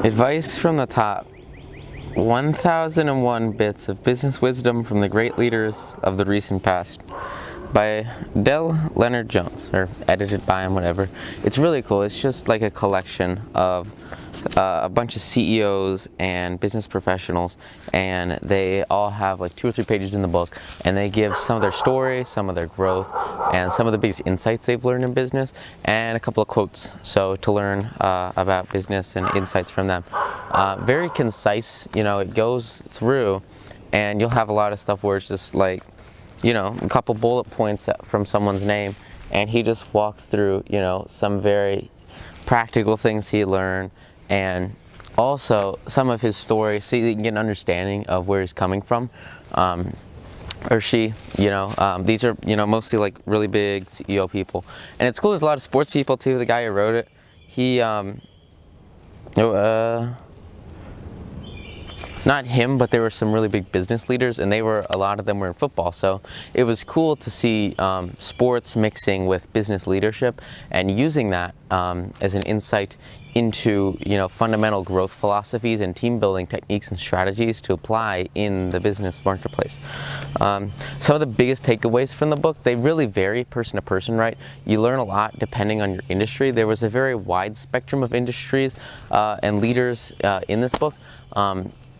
Advice from the top. 1001 bits of business wisdom from the great leaders of the recent past, by Leonard Jones, or edited by him, whatever. It's really cool. It's just like a collection of a bunch of CEOs and business professionals, and they all have like 2 or 3 pages in the book, and they give some of their story, some of their growth, and some of the biggest insights they've learned in business, and a couple of quotes, so to learn about business and insights from them. Very concise, it goes through, and you'll have a lot of stuff where it's just like, a couple bullet points from someone's name, and he just walks through, some very practical things he learned, and also some of his story, so you can get an understanding of where he's coming from, or she. These are mostly like really big CEO people, and it's cool. There's a lot of sports people too. The guy who wrote it, he not him, but there were some really big business leaders, and a lot of them were in football. So it was cool to see sports mixing with business leadership and using that as an insight into fundamental growth philosophies and team building techniques and strategies to apply in the business marketplace. Some of the biggest takeaways from the book, they really vary person to person, right? You learn a lot depending on your industry. There was a very wide spectrum of industries and leaders in this book.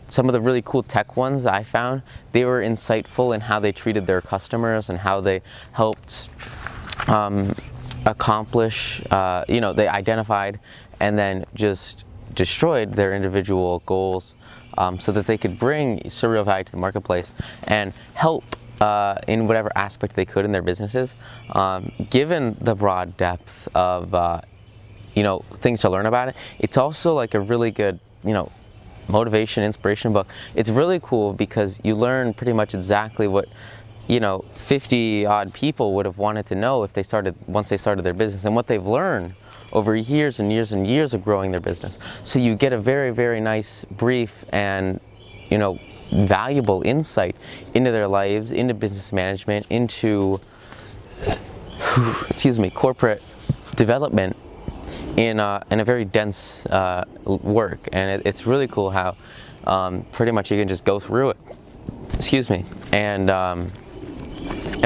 Some of the really cool tech ones I found, they were insightful in how they treated their customers and how they helped accomplish, they identified and then just destroyed their individual goals so that they could bring surreal value to the marketplace and help in whatever aspect they could in their businesses. Given the broad depth of, things to learn about it, it's also like a really good, motivation, inspiration book. It's really cool because you learn pretty much exactly what 50 odd people would have wanted to know once they started their business, and what they've learned over years and years and years of growing their business. So you get a very, very nice brief and valuable insight into their lives, into business management, into corporate development in a very dense work. And it's really cool how pretty much you can just go through it, and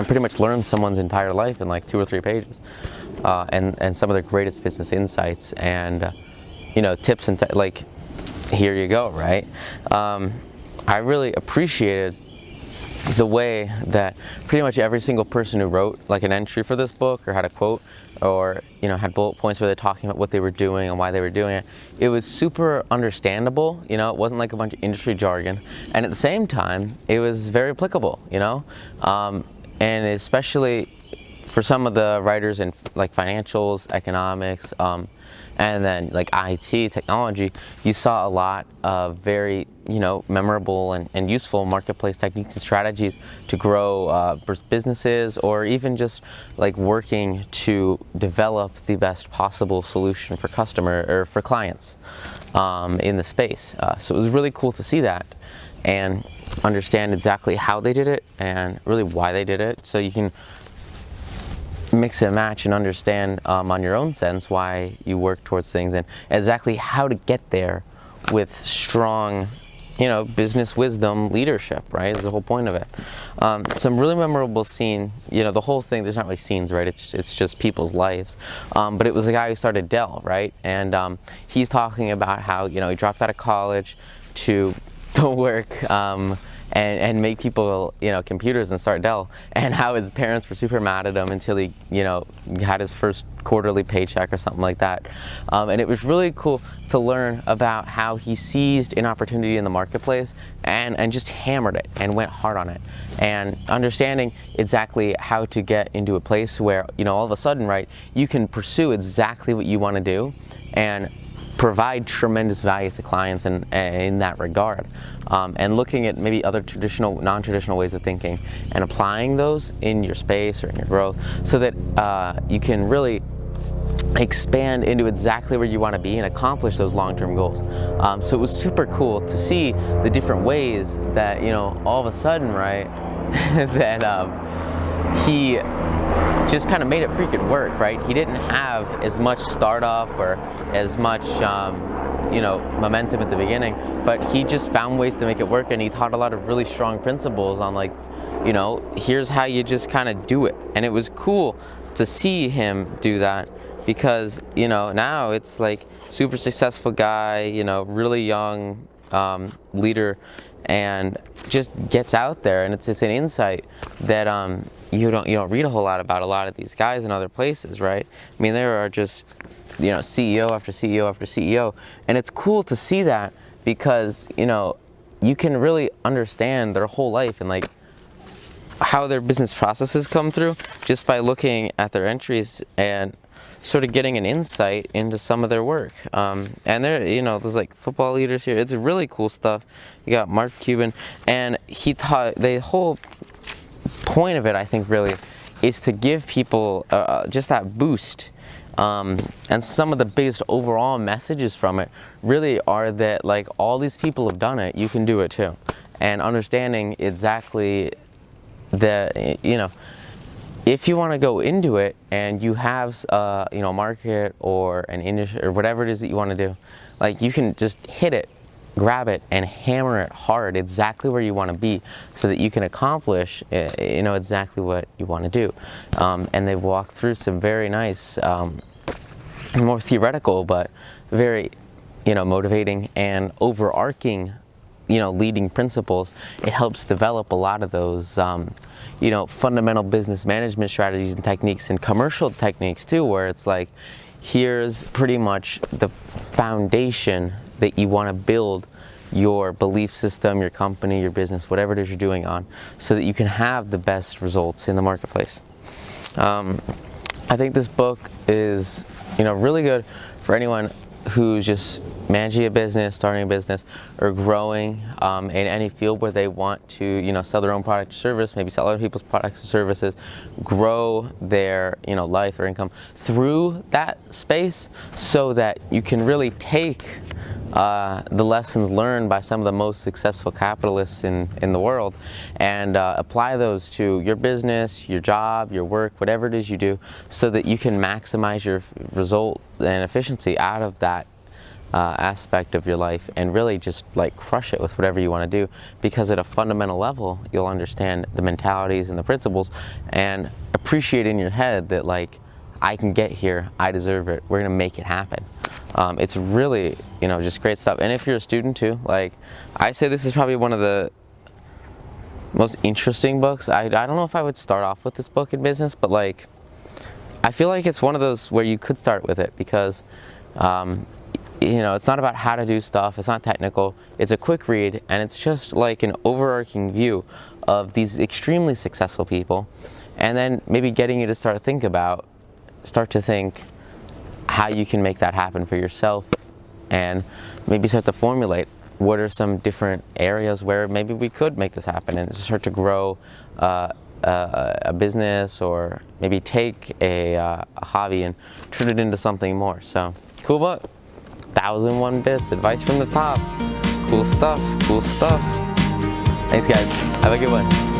pretty much learn someone's entire life in like 2 or 3 pages, and some of their greatest business insights and tips and like, here you go, right? I really appreciated the way that pretty much every single person who wrote like an entry for this book, or had a quote, or had bullet points where they're talking about what they were doing and why they were doing it. It was super understandable. It wasn't like a bunch of industry jargon, and at the same time it was very applicable. And especially for some of the writers in like financials, economics, and then like IT, technology, you saw a lot of very memorable and useful marketplace techniques and strategies to grow businesses, or even just like working to develop the best possible solution for for clients in the space. So it was really cool to see that and understand exactly how they did it and really why they did it, so you can mix and match and understand on your own sense why you work towards things, and exactly how to get there with strong business wisdom leadership, right, is the whole point of it. Some really memorable scene, the whole thing, there's not really scenes, right, it's just people's lives, but it was the guy who started Dell, right, and he's talking about how he dropped out of college to work and make people, computers and start Dell, and how his parents were super mad at him until he, had his first quarterly paycheck or something like that. And it was really cool to learn about how he seized an opportunity in the marketplace and just hammered it and went hard on it, and understanding exactly how to get into a place where, all of a sudden, right, you can pursue exactly what you want to do and provide tremendous value to clients in that regard, and looking at maybe other traditional, non-traditional ways of thinking and applying those in your space or in your growth, so that you can really expand into exactly where you want to be and accomplish those long-term goals. So it was super cool to see the different ways that all of a sudden, right, that he just kind of made it freaking work, right? He didn't have as much startup or as much momentum at the beginning, but he just found ways to make it work, and he taught a lot of really strong principles on like, here's how you just kind of do it. And it was cool to see him do that, because now it's like super successful guy, really young leader, and just gets out there, and it's an insight that you don't read a whole lot about a lot of these guys in other places, right? I mean, there are just CEO after CEO after CEO, and it's cool to see that, because you can really understand their whole life and like how their business processes come through just by looking at their entries and sort of getting an insight into some of their work. And there, there's like football leaders here. It's really cool stuff. You got Mark Cuban, and he taught, the whole point of it, I think, really is to give people just that boost. And some of the biggest overall messages from it really are that like all these people have done it, you can do it too. And understanding exactly the, if you want to go into it and you have a market or an industry or whatever it is that you want to do, like you can just hit it, grab it, and hammer it hard exactly where you want to be, so that you can accomplish exactly what you want to do. And they've walked through some very nice, more theoretical but very motivating and overarching leading principles. It helps develop a lot of those fundamental business management strategies and techniques, and commercial techniques too, where it's like, here's pretty much the foundation that you want to build your belief system, your company, your business, whatever it is you're doing on, so that you can have the best results in the marketplace. I think this book is really good for anyone who's just managing a business, starting a business, or growing in any field where they want to sell their own product or service, maybe sell other people's products or services, grow their life or income through that space, so that you can really take the lessons learned by some of the most successful capitalists in the world, and apply those to your business, your job, your work, whatever it is you do, so that you can maximize your result and efficiency out of that aspect of your life, and really just like crush it with whatever you want to do, because at a fundamental level you'll understand the mentalities and the principles, and appreciate in your head that like, I can get here, I deserve it, we're gonna make it happen. It's really just great stuff. And if you're a student too, like I say, this is probably one of the most interesting books. I don't know if I would start off with this book in business, but like I feel like it's one of those where you could start with it, because it's not about how to do stuff, it's not technical, it's a quick read, and it's just like an overarching view of these extremely successful people, and then maybe getting you to start to think how you can make that happen for yourself, and maybe start to formulate what are some different areas where maybe we could make this happen, and start to grow a business, or maybe take a hobby and turn it into something more. So, cool book. 1001 Bits, advice from the top. Cool stuff, cool stuff. Thanks guys, have a good one.